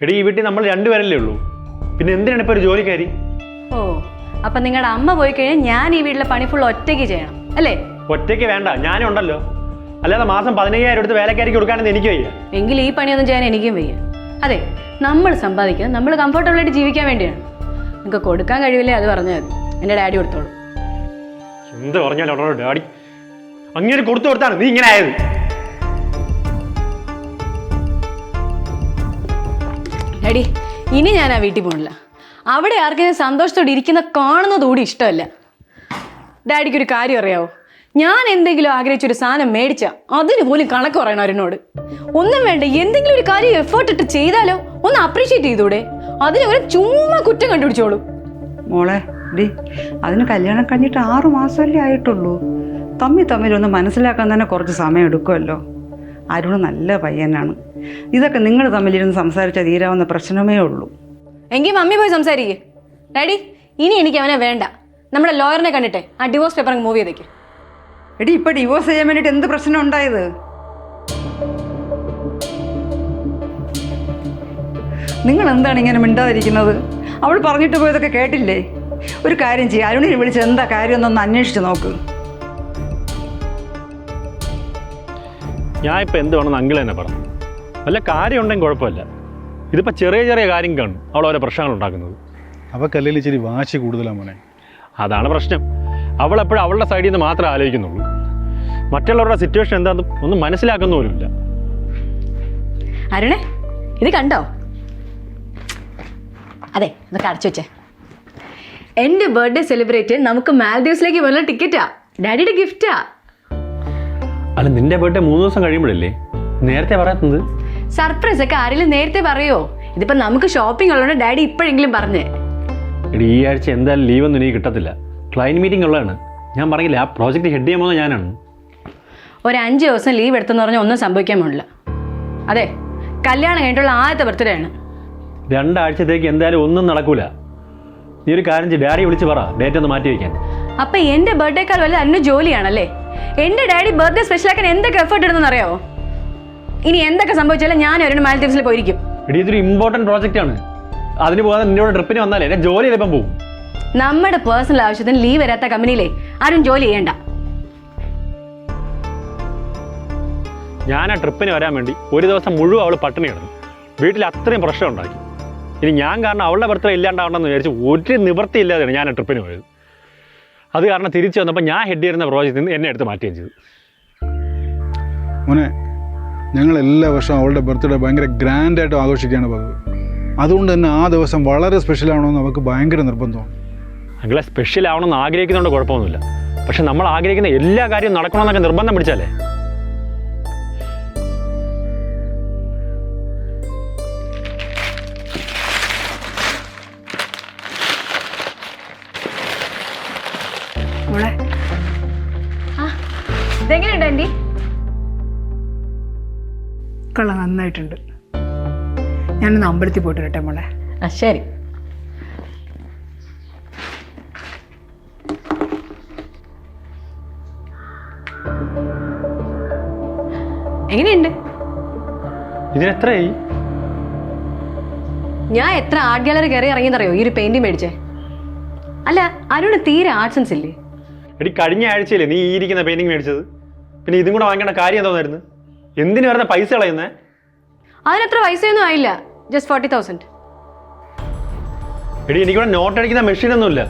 എടി ഈ വീട്ടിൽ നമ്മൾ രണ്ടുപേരല്ലേ ഉള്ളൂ, പിന്നെ എന്തിനാണ് ഇപ്പോൾ ഒരു ജോലിക്കാരി? ഓ, അപ്പൊ നിങ്ങളുടെ അമ്മ പോയി കഴിഞ്ഞാൽ ഞാൻ ഈ വീട്ടിലെ പണി ഫുൾ ഒറ്റയ്ക്ക് ചെയ്യണം അല്ലേ? ഒറ്റയ്ക്ക് വേണ്ട, ഞാനും ഉണ്ടല്ലോ. അല്ലാതെ മാസം 15,000 എടുത്ത് വേലക്കാരിക്ക് കൊടുക്കാനെന്ന് എനിക്ക് വയ്യ. എങ്കിൽ ഈ പണിയൊന്നും ചെയ്യാൻ എനിക്കും വയ്യ. അതെ, നമ്മൾ സമ്പാദിക്കുന്നത് നമ്മൾ കംഫർട്ടബിൾ ആയിട്ട് ജീവിക്കാൻ വേണ്ടിയാണ്. നിങ്ങൾക്ക് കൊടുക്കാൻ കഴിയില്ലേ അത് പറഞ്ഞാൽ മതി, എൻ്റെ ഡാഡി കൊടുത്തോളൂ. എന്ത് പറഞ്ഞാലും ഡാഡി അങ്ങനെ കൊടുത്തു കൊടുത്താണ് നീ ഇങ്ങനെ ആയത്. ഡാഡി, ഇനി ഞാൻ ആ വീട്ടിൽ പോകണില്ല. അവിടെ ആർക്കെങ്കിലും സന്തോഷത്തോടെ ഇരിക്കുന്ന കാണുന്നതുകൂടി ഇഷ്ടമല്ല. ഡാഡിക്കൊരു കാര്യം അറിയാവോ, ഞാൻ എന്തെങ്കിലും ആഗ്രഹിച്ചൊരു സാധനം മേടിച്ച അതിന് പോലും കണക്ക് പറയണം അവരോട്. ഒന്നും വേണ്ട, എന്തെങ്കിലും ഒരു കാര്യം എഫേർട്ട് ഇട്ട് ചെയ്താലോ ഒന്ന് അപ്രീഷിയേറ്റ് ചെയ്തൂടെ? അതിന് ഒരു ചുമ്മാ കുറ്റം കണ്ടുപിടിച്ചോളൂ. മോളെ ഡി, അതിന് കല്യാണം കഴിഞ്ഞിട്ട് 6 മാസമല്ലേ ആയിട്ടുള്ളൂ. തമ്മിലൊന്ന് മനസ്സിലാക്കാൻ തന്നെ കുറച്ച് സമയം എടുക്കുമല്ലോ. അരുണ് നല്ല പയ്യനാണ്. ഇതൊക്കെ നിങ്ങൾ തമ്മിലിരുന്ന് സംസാരിച്ചാൽ തീരാവുന്ന പ്രശ്നമേ ഉള്ളൂ. എങ്കിൽ മമ്മി പോയി സംസാരിക്കേ. ഡാഡി, ഇനി എനിക്ക് അവനെ വേണ്ട. നമ്മുടെ ലോയറിനെ കണ്ടിട്ടെ ആ ഡിവോഴ്സ് പേപ്പർ മൂവ് ചെയ്തേക്ക്. എടി, ഇപ്പൊ ഡിവോഴ്സ് ചെയ്യാൻ വേണ്ടിയിട്ട് എന്ത് പ്രശ്നം ഉണ്ടായത്? നിങ്ങൾ എന്താണ് ഇങ്ങനെ മിണ്ടാതിരിക്കുന്നത്? അവൾ പറഞ്ഞിട്ട് പോയതൊക്കെ കേട്ടില്ലേ? ഒരു കാര്യം ചെയ്യുക, അരുണിനെ വിളിച്ച് എന്താ കാര്യം എന്നൊന്ന് അന്വേഷിച്ച് നോക്ക്. ഞാൻ ഇപ്പം എന്ത് വേണമെന്ന് അങ്കിൾ തന്നെ പറഞ്ഞു. വല്ല കാര്യം ഉണ്ടെങ്കിൽ കുഴപ്പമില്ല. ഇതിപ്പോൾ ചെറിയ കാര്യം കാണും അവൾ ഓരോ പ്രശ്നങ്ങൾ ഉണ്ടാക്കുന്നത്. അവക്കല്ലെങ്കിൽ ഇച്ചിരി വാശി കൂടുതലാണ് മോനെ. അതാണ് പ്രശ്നം. അവളെപ്പോഴും അവളുടെ സൈഡിൽ നിന്ന് മാത്രമേ ആലോചിക്കുന്നുള്ളൂ. മറ്റുള്ളവരുടെ സിറ്റുവേഷൻ എന്താണെന്ന് ഒന്നും മനസ്സിലാക്കുന്ന പോലുമില്ല. അരുണേ, ഇത് കണ്ടോ? അതെ, ഇതൊക്കെ അടച്ചു വെച്ചേ. എൻ്റെ ബർത്ത്ഡേ സെലിബ്രേറ്റ് നമുക്ക് മാൽഡീവ്സിലേക്ക് പോകുന്ന ടിക്കറ്റാ, ഡാഡിയുടെ ഗിഫ്റ്റാ. അല്ല, നിന്റെ ബർത്ത്ഡേ 3 ദിവസം കഴിയുമ്പോഴല്ലേ നേരത്തെ പറയാത്തത്? സർപ്രൈസ് ഒക്കെ ആരെങ്കിലും നേരത്തെ പറയോ? ഇതിപ്പോ നമുക്ക് ഷോപ്പിംഗ് ഉള്ളതുകൊണ്ട് ഡാഡി ഇപ്പോഴെങ്കിലും പറഞ്ഞേ. എടി, ഈ ആഴ്ച എന്തായാലും ലീവൊന്നും എനിക്ക് കിട്ടത്തില്ല. ക്ലയൻറ്റ് മീറ്റിംഗ് ഉള്ളതാണ്. ഞാൻ പറഞ്ഞില്ല, ആ പ്രോജക്റ്റ് ഹെഡ് ചെയ്യാൻ പോകുന്നത് ഞാനാണ്. ഒരു 5 ദിവസം ലീവ് എടുത്തെന്ന് പറഞ്ഞാൽ ഒന്നും സംഭവിക്കാൻ പോണില്ല. അതെ, കല്യാണം കഴിഞ്ഞിട്ടുള്ള ആദ്യത്തെ ബർത്ത്ഡേ ആണ്. 2 ആഴ്ചത്തേക്ക് എന്തായാലും ഒന്നും നടക്കൂല. നീ ഒരു കാര്യം ചെയ്യ്, ഡാഡിയെ വിളിച്ച് പറ ഡേറ്റ് ഒന്ന് മാറ്റി വയ്ക്കാൻ. അപ്പൊ എന്റെ ബർത്ത്ഡേക്കാൾ വലുത് അന്ന് ജോലിയാണല്ലേ? എന്റെ ഡാഡി ബർത്ത്ഡേ സ്പെഷ്യലാക്കാൻ എന്തൊക്കെ എഫേർട്ട് ഇടുന്നെന്ന് അറിയാവോ? ഇനി എന്തൊക്കെ സംഭവിച്ചാലും ഞാൻ ഒരു മാൽഡീവ്സിൽ പോയിരിക്കും. എടി, ഇതൊരു ഇമ്പോർട്ടൻറ്റ് പ്രോജക്റ്റ് ആണ്. അതിന് പോകാതെ നിന്നോട് ട്രിപ്പിന് വന്നാലേ എന്നെ ജോലി ചെയ്തപ്പം പോകും. നമ്മുടെ പേഴ്സണൽ ആവശ്യത്തിന് ലീവ് വരാത്ത കമ്പനിയിലെ ആരും ജോലി ചെയ്യണ്ട. ഞാൻ ആ ട്രിപ്പിന് വരാൻ വേണ്ടി ഒരു ദിവസം മുഴുവൻ അവൾ പട്ടിണി കിടന്നു. വീട്ടിൽ അത്രയും പ്രശ്നം ഉണ്ടാക്കി. ഇനി ഞാൻ കാരണം അവളുടെ ബർത്ത്ഡേ ഇല്ലാണ്ടാവണമെന്ന് വിചാരിച്ച് ഒരു നിവൃത്തി ഇല്ലാതെയാണ് ഞാൻ ആ ട്രിപ്പിന് പോയത്. അത് കാരണം തിരിച്ചു വന്നപ്പോൾ ഞാൻ ഹെഡ് ചെയ്യുന്ന പ്രോജക്റ്റിൽ നിന്ന് എന്നെ എടുത്ത് മാറ്റുകയും ചെയ്തു. മോനെ, ഞങ്ങൾ എല്ലാ വർഷവും അവളുടെ ബർത്ത്ഡേ ഭയങ്കര ഗ്രാൻഡായിട്ട് ആഘോഷിക്കുകയാണ് പതിവ്. അതുകൊണ്ട് തന്നെ ആ ദിവസം വളരെ സ്പെഷ്യൽ ആവണമെന്ന് അവൾക്ക് ഭയങ്കര നിർബന്ധമാണ്. അങ്ങനെ സ്പെഷ്യൽ ആവണമെന്ന് ആഗ്രഹിക്കുന്നതുകൊണ്ട് കുഴപ്പമൊന്നുമില്ല. പക്ഷെ നമ്മൾ ആഗ്രഹിക്കുന്ന എല്ലാ കാര്യവും നടക്കണമെന്നൊക്കെ നിർബന്ധം പിടിച്ചാലേ. ഇതെങ്ങനെയുണ്ട് ആൻറ്റി? കള നന്നായിട്ടുണ്ട്. ഞാനൊന്ന് അമ്പലത്തിൽ പോയിട്ട് വരട്ടെ മോളെ. ആ, ശരി. എങ്ങനെയുണ്ട്? ഇതിനെത്രയായി? ഞാൻ എത്ര ആർട്ട് ഗാലറി കയറി ഇറങ്ങിയെന്നറിയോ ഈ ഒരു പെയിന്റിങ് മേടിച്ചേ? അല്ല, അരുണ് തീരെ ആർട്ട് സെൻസ് ഇല്ലേ? എടി, കഴിഞ്ഞ ആഴ്ചയില്ലേ നീ ഈ ഇരിക്കുന്ന പെയിന്റിങ് മേടിച്ചത്? പിന്നെ ഇതും കൂടെ വാങ്ങേണ്ട കാര്യം എന്തോന്നായിരുന്നു? എന്തിനു വരുന്ന പൈസ കളയുന്നേ? അതിനത്ര പൈസയൊന്നും ആയില്ല, ജസ്റ്റ് 40,000. എടി, എനിക്കിവിടെ നോട്ട് അടിക്കുന്ന മെഷീനൊന്നുമില്ല.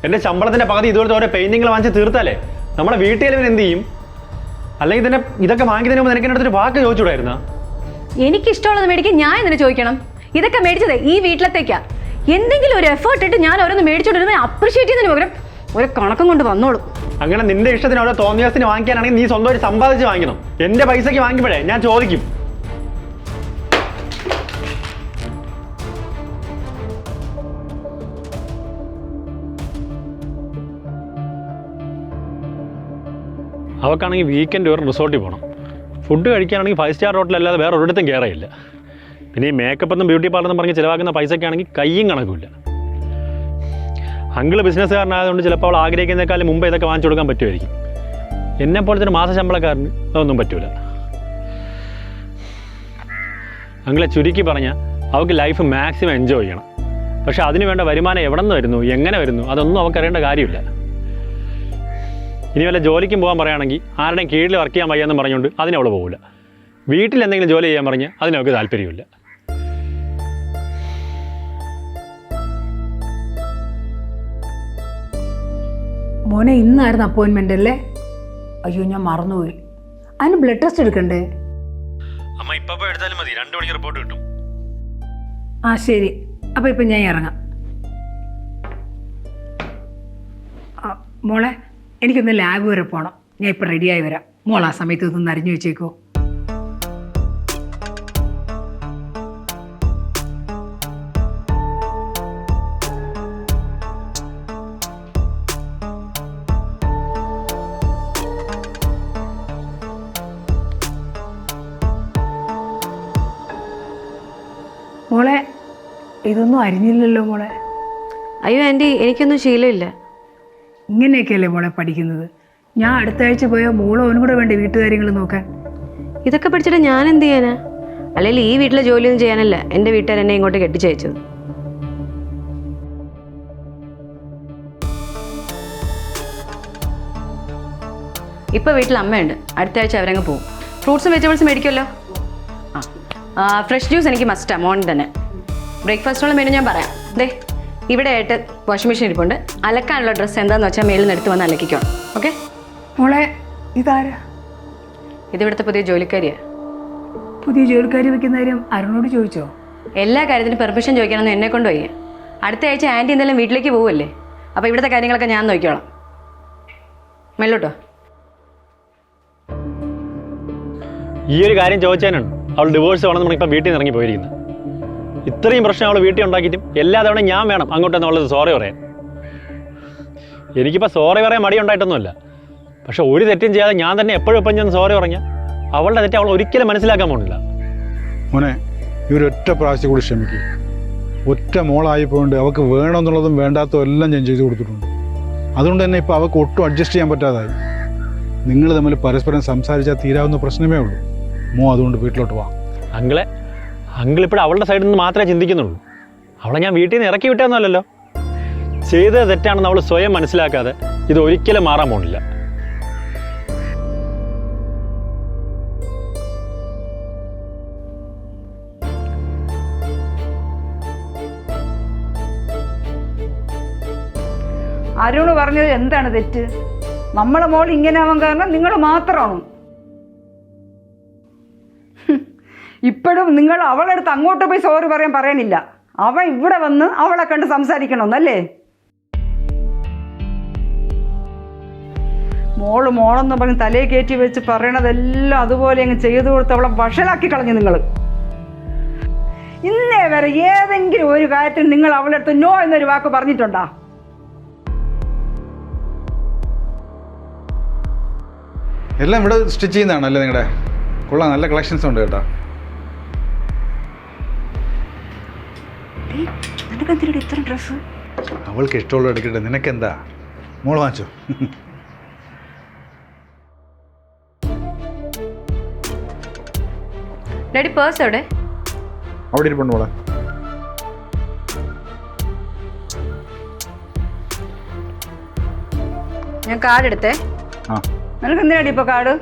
എൻ്റെ ശമ്പളത്തിൻ്റെ പകുതി ഇതുപോലത്തെ ഓരോ പെയിന്റിങ്ങൾ വാങ്ങിച്ച് തീർത്താലേ നമ്മുടെ വീട്ടിൽ എന്ത് ചെയ്യും? അല്ലെങ്കിൽ തന്നെ ഇതൊക്കെ വാങ്ങിക്കുന്നതിന് മുമ്പ് നിനക്ക് എൻ്റെ അടുത്തൊരു വാക്ക് ചോദിച്ചുകൂടായിരുന്നാ? എനിക്കിഷ്ടമുള്ളത് മേടിക്കാൻ ഞാൻ എന്തിനു ചോദിക്കണം? ഇതൊക്കെ മേടിച്ചത് ഈ വീട്ടിലത്തേക്കാ. എന്തെങ്കിലും ഒരു എഫേർട്ട് ഇട്ട് ഞാൻ ഓരോന്ന് മേടിച്ചോണ്ടിരുന്ന അപ്രീഷിയേറ്റ് ചെയ്യുന്നതിന് പകരം ഒരു കണക്കം കൊണ്ട് വന്നോളൂ. അങ്ങനെ നിന്റെ ഇഷ്ടത്തിന് ഓരോ തോന്നിയാസത്തിന് വാങ്ങിക്കാനാണെങ്കിൽ നീ സ്വന്തമായിട്ട് സമ്പാദിച്ച് വാങ്ങിക്കണം. എൻ്റെ പൈസയ്ക്ക് വാങ്ങിക്കുമ്പോഴേ ഞാൻ ചോദിക്കും. അവൾക്കാണെങ്കിൽ വീക്കെൻഡ് ഒരു റിസോർട്ടിൽ പോകണം. ഫുഡ് കഴിക്കാനാണെങ്കിൽ 5 സ്റ്റാർ ഹോട്ടലല്ലാതെ വേറെ ഒരിടത്തും കയറിയില്ല. പിന്നെ ഈ മേക്കപ്പ് എന്നും ബ്യൂട്ടി പാർലറെന്നും പറഞ്ഞ് ചിലവാക്കുന്ന പൈസയ്ക്കാണെങ്കിൽ കയ്യും കണക്കില്ല. അങ്കിള് ബിസിനസ്സുകാരനായതുകൊണ്ട് ചിലപ്പോൾ അവൾ ആഗ്രഹിക്കുന്നതിനേക്കാളും മുമ്പ് ഇതൊക്കെ വാങ്ങിച്ചു കൊടുക്കാൻ പറ്റുമായിരിക്കും. എന്നെപ്പോലത്തെ ഒരു മാസ ശമ്പളക്കാരന് അതൊന്നും പറ്റൂല. അങ്കിളെ ചുരുക്കി പറഞ്ഞാൽ അവൾക്ക് ലൈഫ് മാക്സിമം എൻജോയ് ചെയ്യണം. പക്ഷെ അതിന് വേണ്ട വരുമാനം എവിടെ നിന്ന് വരുന്നു, എങ്ങനെ വരുന്നു, അതൊന്നും അവൾക്ക് അറിയേണ്ട കാര്യമില്ല. ഇനി വല്ല ജോലിക്കും പോകാൻ പറയുകയാണെങ്കിൽ ആരുടെയും കീഴിൽ വർക്ക് ചെയ്യാൻ വയ്യാന്ന് പറഞ്ഞുകൊണ്ട് അതിനവൾ പോകില്ല. വീട്ടിൽ എന്തെങ്കിലും ജോലി ചെയ്യാൻ പറഞ്ഞ് അതിനവൾക്ക് താല്പര്യമില്ല. മോനെ ഇന്നായിരുന്നു അപ്പോയിൻമെൻ്റ് അല്ലേ? അയ്യോ ഞാൻ മറന്നുപോയി. അതിന് ബ്ലഡ് ടെസ്റ്റ് എടുക്കണ്ടേ? അമ്മ ഇപ്പം എടുത്താലും മതി, 2 മണിക്ക് റിപ്പോർട്ട് കിട്ടും. ആ ശരി, അപ്പോൾ ഇപ്പം ഞാൻ ഇറങ്ങാം. മോളെ എനിക്കൊന്ന് ലാബ് വരെ പോകണം. ഞാൻ ഇപ്പം റെഡിയായി വരാം. മോൾ ആ സമയത്ത് ഇതൊന്ന് അരിഞ്ഞു വെച്ചേക്കോ. മോളെ ഇതൊന്നും അരിഞ്ഞില്ലല്ലോ മോളെ. അയ്യോ ആൻറ്റി, എനിക്കൊന്നും ശീലമില്ല. ഇങ്ങനെയൊക്കെയല്ലേ മോളെ പഠിക്കുന്നത്? ഞാൻ അടുത്ത ആഴ്ച പോയാൽ മോളോ അവനും കൂടെ വേണ്ടേ വീട്ടുകാര്യങ്ങൾ നോക്കാൻ? ഇതൊക്കെ പഠിച്ചിട്ട് ഞാൻ എന്ത് ചെയ്യാനാ? അല്ലെങ്കിൽ ഈ വീട്ടിലെ ജോലിയൊന്നും ചെയ്യാനല്ല എൻ്റെ വീട്ടുകാർ എന്നെ ഇങ്ങോട്ട് കെട്ടിച്ചയച്ചത്. ഇപ്പോൾ വീട്ടിൽ അമ്മയുണ്ട്. അടുത്ത ആഴ്ച അവരങ്ങ് പോകും. ഫ്രൂട്ട്സും വെജിറ്റബിൾസും മേടിക്കുമല്ലോ. ഫ്രഷ് ജ്യൂസ് എനിക്ക് മസ്റ്റാണ് മോർണിംഗ് തന്നെ. ബ്രേക്ക്ഫാസ്റ്റുള്ള മെനു ഞാൻ പറയാം. ദേ ഇവിടെ ആയിട്ട് വാഷിംഗ് മെഷീൻ ഇരിപ്പുണ്ട്. അലക്കാനുള്ള ഡ്രസ്സ് എന്താണെന്ന് വെച്ചാൽ മേളിൽ നിന്ന് എടുത്ത് വന്ന് അലക്കിക്കണം. ഓക്കെ മോളെ ഇതാരാ? ഇതിവിടുത്തെ പുതിയ ജോലിക്കാരിയാണ്. പുതിയ ജോലിക്കാരി വെക്കുന്ന കാര്യം അരുണോട് ചോദിച്ചോ? എല്ലാ കാര്യത്തിനും പെർമിഷൻ ചോദിക്കണമെന്ന് എന്നെ കൊണ്ട് വയ്യ. അടുത്ത ആഴ്ച ആൻറ്റി എന്തെങ്കിലും വീട്ടിലേക്ക് പോവുമല്ലേ, അപ്പോൾ ഇവിടുത്തെ കാര്യങ്ങളൊക്കെ ഞാൻ നോക്കിക്കോളാം. മെല്ലോട്ടോ. ഈ ഒരു കാര്യം ചോദിച്ചാനാണ് അവൾ ഡിവോഴ്സ് വേണമെന്ന് നമ്മളിപ്പോൾ വീട്ടിൽ നിന്ന് ഇറങ്ങി പോയിരിക്കുന്നത്. ഇത്രയും പ്രശ്നം അവൾ വീട്ടിൽ ഉണ്ടാക്കിയിട്ടും എല്ലാ തവണയും ഞാൻ വേണം അങ്ങോട്ടെന്നുള്ളത് സോറി പറയാൻ. എനിക്കിപ്പോൾ സോറി പറയാൻ മടി ഉണ്ടായിട്ടൊന്നുമല്ല. പക്ഷെ ഒരു തെറ്റും ചെയ്യാതെ ഞാൻ തന്നെ എപ്പോഴും എപ്പോഴും ഞാൻ സോറി പറഞ്ഞാൽ അവളുടെ തെറ്റ് അവൾ ഒരിക്കലും മനസ്സിലാക്കാൻ പോകുന്നില്ല. മോനെ, ഈ ഒരു ഒറ്റ പ്രാവശ്യം കൂടി ക്ഷമിക്കുക. ഒറ്റ മോളായിപ്പോണ്ട് അവൾക്ക് വേണമെന്നുള്ളതും വേണ്ടാത്തതും എല്ലാം ഞാൻ ചെയ്തു കൊടുത്തിട്ടുണ്ട്. അതുകൊണ്ട് തന്നെ ഇപ്പോൾ അവൾക്ക് ഒട്ടും അഡ്ജസ്റ്റ് ചെയ്യാൻ പറ്റാതായി. നിങ്ങൾ തമ്മിൽ പരസ്പരം സംസാരിച്ചാൽ തീരാവുന്ന പ്രശ്നമേ ഉള്ളൂ. അതുകൊണ്ട് വീട്ടിലോട്ട് വാ. അങ്കിൾ ഇപ്പോൾ അവളുടെ സൈഡിൽ നിന്ന് മാത്രമേ ചിന്തിക്കുന്നുള്ളൂ. അവളെ ഞാൻ വീട്ടിൽ നിന്ന് ഇറക്കി വിട്ടതെന്നല്ലോ. ചെയ്തത് തെറ്റാണെന്ന് അവൾ സ്വയം മനസ്സിലാക്കാതെ ഇത് ഒരിക്കലും മാറാൻ പോകുന്നില്ല. അരുണ് പറഞ്ഞത് എന്താണ് തെറ്റ്? നമ്മളെ മോൾ ഇങ്ങനെ ആവാൻ കാരണം നിങ്ങൾ മാത്രമാണ്. ഇപ്പോഴും നിങ്ങൾ അവളുടെ അടുത്ത് അങ്ങോട്ട് പോയി സോറി പറയണില്ല. അവൻ ഇവിടെ വന്ന് അവളെ കണ്ട് സംസാരിക്കണമെന്നല്ലേ? മോളെന്ന് പറഞ്ഞ് തലയെ കയറ്റി വെച്ച് പറയണതെല്ലാം അതുപോലെ അങ്ങ് ചെയ്തു കൊടുത്ത് അവളെ വഷളാക്കി കളഞ്ഞു നിങ്ങൾ. ഇന്നേ വരെ ഏതെങ്കിലും ഒരു കാര്യത്തിൽ നിങ്ങൾ അവളുടെ അടുത്ത് നോ എന്നൊരു വാക്ക് പറഞ്ഞിട്ടുണ്ടോ? എല്ലാം ഇവിടെ സ്റ്റിച്ച് ചെയ്യുന്നതാണല്ലേ നിങ്ങളുടെ? കൊള്ളാം, നല്ല കളക്ഷൻസ് ഉണ്ട് കേട്ടോ. ഇത്ര ഡ്രസ്സ് അവൾക്ക് ഇഷ്ടമുള്ള എടുക്കട്ടെ, നിനക്കെന്താ? മോൾ വാങ്ങിച്ചോ. ഡാഡി പേഴ്സ് എവിടെ? അവിടെ ഇരിപ്പുണ്ട് മോളെ. ഞാൻ കാർഡ് എടുത്തേ. ആ, നിനക്ക് എന്തിനാടി ഇപ്പൊ കാർഡ്?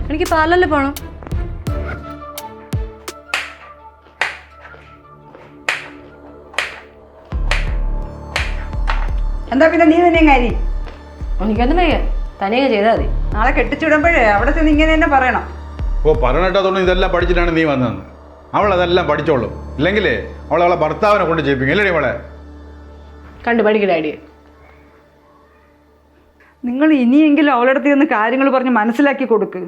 എനിക്ക് പാർലറിൽ പോകണം. എന്താ പിന്നെ നീ തന്നെ കാര്യം? എനിക്കൊന്നും വയ്യ, തനിയെ ചെയ്താൽ മതി. നാളെ കെട്ടിച്ചിടുമ്പോഴേ അവിടെ ചെന്ന് ഇങ്ങനെ തന്നെ പറയണം. ഓ, പറഞ്ഞിട്ടതുകൊണ്ട് ഇതെല്ലാം പഠിച്ചിട്ടാണ് നീ വന്നതെന്ന്. അവൾ അതെല്ലാം പഠിച്ചോളും. ഇല്ലെങ്കിലേ അവളെ ഭർത്താവിനെ കൊണ്ട് ചെയ്യിപ്പിക്കും. അല്ലേ അവളെ കണ്ടു പഠിക്കും ഡാഡി. നിങ്ങൾ ഇനിയെങ്കിലും അവളുടെ അടുത്ത് നിന്ന് കാര്യങ്ങൾ പറഞ്ഞ് മനസ്സിലാക്കി കൊടുക്ക്.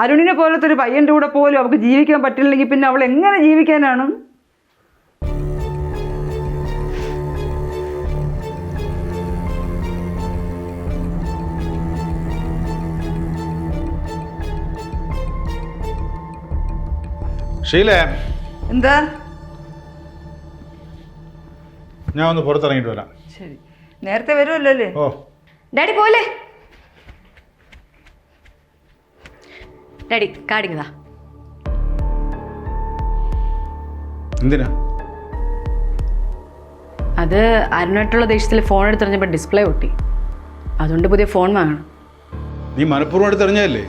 അരുണിനെ പോലത്തെ ഒരു പയ്യൻ്റെ കൂടെ പോലും അവൾക്ക് ജീവിക്കാൻ പറ്റില്ലെങ്കിൽ പിന്നെ അവൾ എങ്ങനെ ജീവിക്കാനാണ്? ഷീലേ, എന്താ? ഞാൻ ഒന്ന് പുറത്തിറങ്ങിയിട്ട് വരാം. ശരി, നേരത്തെ വരുമല്ലോ അല്ലേ? ഓ ഡാഡി പോലെ. ഡാഡി കാടിങ്ങതാ. എന്തിനാ? അത് അരുണായിട്ടുള്ള ദേഷ്യത്തിൽ ഫോൺ എടുത്തെറിഞ്ഞപ്പോൾ ഡിസ്പ്ലേ പൊട്ടി. അതുകൊണ്ട് പുതിയ ഫോൺ വാങ്ങണം. നീ മനഃപൂർവ്വം എടുത്തെറിഞ്ഞല്ലേ?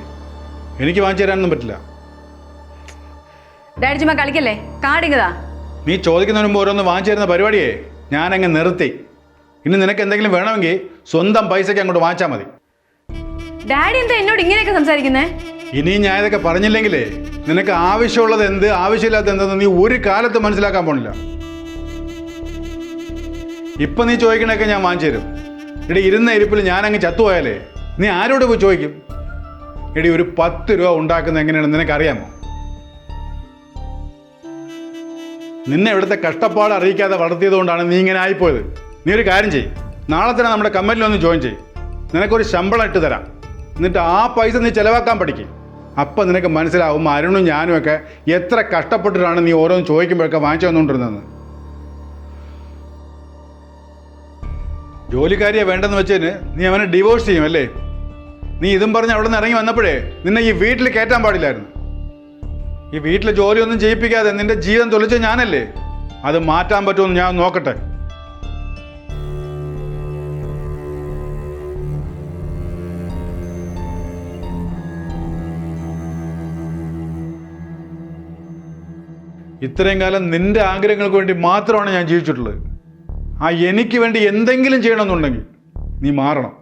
എനിക്ക് വാങ്ങിച്ചു തരാനൊന്നും പറ്റില്ല. ഡാഡി ചുമ്മാ കളിക്കല്ലേ, കാടിങ്ങതാ. നീ ചോദിക്കുന്നതിന് മുമ്പ് ഓരോന്ന് വാങ്ങിച്ചു തരുന്ന പരിപാടിയെ ഞാനങ്ങ് നിർത്തി. ഇനി നിനക്ക് എന്തെങ്കിലും വേണമെങ്കിൽ സ്വന്തം പൈസയ്ക്ക് അങ്ങോട്ട് വാങ്ങിച്ചാൽ മതി. ഡാഡി എന്താ എന്നോട് ഇങ്ങനെയൊക്കെ സംസാരിക്കുന്നേ? ഇനിയും ഞാൻ ഇതൊക്കെ പറഞ്ഞില്ലെങ്കിലേ നിനക്ക് ആവശ്യമുള്ളത് എന്ത്, ആവശ്യമില്ലാത്ത എന്തെന്ന് നീ ഒരു കാലത്ത് മനസ്സിലാക്കാൻ പോണില്ല. ഇപ്പൊ നീ ചോദിക്കണൊക്കെ ഞാൻ വാങ്ങിച്ചു തരും. എടി, ഇരുന്ന ഇരിപ്പിൽ ഞാനങ്ങ് ചത്തുപോയാലേ നീ ആരോട് പോയി ചോദിക്കും? എടി, ഒരു 10 രൂപ ഉണ്ടാക്കുന്നത് എങ്ങനെയാണെന്ന് നിനക്കറിയാമോ? നിന്നെ ഇവിടുത്തെ കഷ്ടപ്പാട് അറിയിക്കാതെ വളർത്തിയത് കൊണ്ടാണ് നീ ഇങ്ങനെ ആയിപ്പോയത്. നീ ഒരു കാര്യം ചെയ്യും, നാളെ തന്നെ നമ്മുടെ കമ്പനിയിലൊന്ന് ജോയിൻ ചെയ്യും. നിനക്കൊരു ശമ്പളം ഇട്ട് തരാം. എന്നിട്ട് ആ പൈസ നീ ചിലവാക്കാൻ പഠിക്കും. അപ്പം നിനക്ക് മനസ്സിലാവും അരുണും ഞാനും ഒക്കെ എത്ര കഷ്ടപ്പെട്ടിട്ടാണ് നീ ഓരോന്ന് ചോദിക്കുമ്പോഴൊക്കെ വാങ്ങിച്ചു വന്നുകൊണ്ടിരുന്നത്. ജോലിക്കാരിയെ വേണ്ടെന്ന് വെച്ചതിന് നീ അവനെ ഡിവോഴ്സ് ചെയ്യും അല്ലേ? നീ ഇതും പറഞ്ഞ് അവിടെ നിന്ന് ഇറങ്ങി വന്നപ്പോഴേ നിന്നെ ഈ വീട്ടിൽ കയറ്റാൻ പാടില്ലായിരുന്നു. ഈ വീട്ടിലെ ജോലിയൊന്നും ചെയ്യിപ്പിക്കാതെ നിന്റെ ജീവിതം തൊലിച്ച ഞാനല്ലേ? അത് മാറ്റാൻ പറ്റുമെന്ന് ഞാൻ നോക്കട്ടെ. ഇത്രയും കാലം നിന്റെ ആഗ്രഹങ്ങൾക്ക് വേണ്ടി മാത്രമാണ് ഞാൻ ജീവിച്ചിട്ടുള്ളത്. ആ എനിക്ക് വേണ്ടി എന്തെങ്കിലും ചെയ്യണമെന്നുണ്ടെങ്കിൽ നീ മാറണം.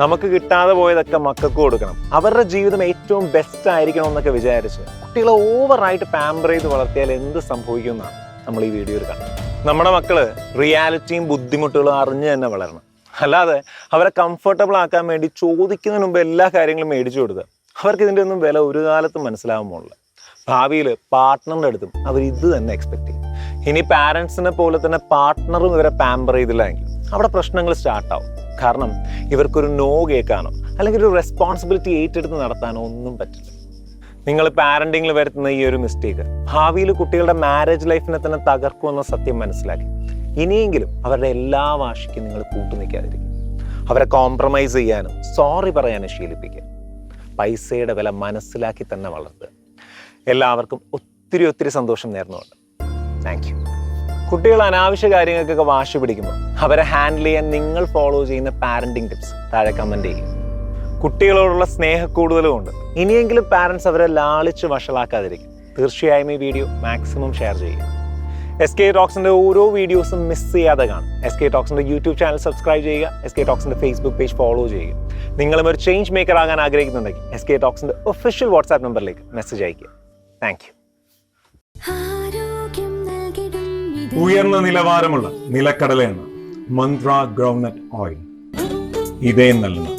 നമുക്ക് കിട്ടാതെ പോയതൊക്കെ മക്കൾക്ക് കൊടുക്കണം. അവരുടെ ജീവിതം ഏറ്റവും ബെസ്റ്റ് ആയിരിക്കണം എന്നൊക്കെ വിചാരിച്ച് കുട്ടികളെ ഓവറായിട്ട് പാമ്പർ ചെയ്ത് വളർത്തിയാൽ എന്ത് സംഭവിക്കും എന്നാണ് നമ്മൾ ഈ വീഡിയോയിൽ കാണുന്നത്. നമ്മുടെ മക്കള് റിയാലിറ്റിയും ബുദ്ധിമുട്ടുകളും അറിഞ്ഞ് തന്നെ വളരണം. അല്ലാതെ അവരെ കംഫർട്ടബിൾ ആക്കാൻ വേണ്ടി ചോദിക്കുന്നതിന് മുമ്പ് എല്ലാ കാര്യങ്ങളും മേടിച്ചു കൊടുക്കുക. അവർക്ക് ഇതിൻ്റെ ഒന്നും വില ഒരു കാലത്തും മനസ്സിലാവുമ്പോഴില്ല. ഭാവിയിൽ പാർട്ട്ണറിൻ്റെ അടുത്തും അവർ ഇത് തന്നെ എക്സ്പെക്ട് ചെയ്യും. ഇനി പാരൻസിനെ പോലെ തന്നെ പാർട്ട്ണറും ഇവരെ പാമ്പർ ചെയ്തില്ല എങ്കിൽ അവിടെ പ്രശ്നങ്ങൾ സ്റ്റാർട്ടാവും. കാരണം ഇവർക്കൊരു നോ കേൾക്കാനോ അല്ലെങ്കിൽ ഒരു റെസ്പോൺസിബിലിറ്റി ഏറ്റെടുത്ത് നടത്താനോ ഒന്നും പറ്റില്ല. നിങ്ങൾ പാരന്റിങ്ങിൽ വരുത്തുന്ന ഈ ഒരു മിസ്റ്റേക്ക് ഭാവിയിൽ കുട്ടികളുടെ മാരേജ് ലൈഫിനെ തന്നെ തകർക്കുമെന്ന സത്യം മനസ്സിലാക്കി ഇനിയെങ്കിലും അവരുടെ എല്ലാ വാശിക്കും നിങ്ങൾ കൂട്ടുനിൽക്കാതിരിക്കും. അവരെ കോംപ്രമൈസ് ചെയ്യാനും സോറി പറയാനും ശീലിപ്പിക്കുക. പൈസയുടെ വില മനസ്സിലാക്കി തന്നെ വളർത്തുക. എല്ലാവർക്കും ഒത്തിരി സന്തോഷം നേർന്നുകൊണ്ട് താങ്ക് യു. കുട്ടികൾ അനാവശ്യ കാര്യങ്ങൾക്കൊക്കെ വാശി പിടിക്കുമ്പോൾ അവരെ ഹാൻഡിൽ ചെയ്യാൻ നിങ്ങൾ ഫോളോ ചെയ്യുന്ന പാരന്റിങ് ടിപ്സ് താഴെ കമന്റ് ചെയ്യുക. കുട്ടികളോടുള്ള സ്നേഹക്കൂടുതലുമുണ്ട്. ഇനിയെങ്കിലും പാരൻസ് അവരെ ലാളിച്ച് വഷളാക്കാതിരിക്കും. തീർച്ചയായും ഈ വീഡിയോ മാക്സിമം ഷെയർ ചെയ്യുക. SK Talksന്റെ ഓരോ വീഡിയോസും മിസ് ചെയ്യാതെ കാണും. SK Talksന്റെ യൂട്യൂബ് ചാനൽ സബ്സ്ക്രൈബ് ചെയ്യുക. SK Talksന്റെ ഫേസ്ബുക്ക് പേജ് ഫോളോ ചെയ്യുക. നിങ്ങളും ഒരു ചേഞ്ച് മേക്കർ ആകാൻ ആഗ്രഹിക്കുന്നുണ്ടെങ്കിൽ SK Talksന്റെ ഒഫീഷ്യൽ വാട്സാപ്പ് നമ്പറിലേക്ക് മെസ്സേജ് അയയ്ക്കുക. Thank you. ഉയർന്ന നിലവാരമുള്ള നിലക്കടല എണ്ണ, മന്ത്ര ഗ്രൗണ്ട്നട്ട് ഓയിൽ, ഇതേ നൽകുന്ന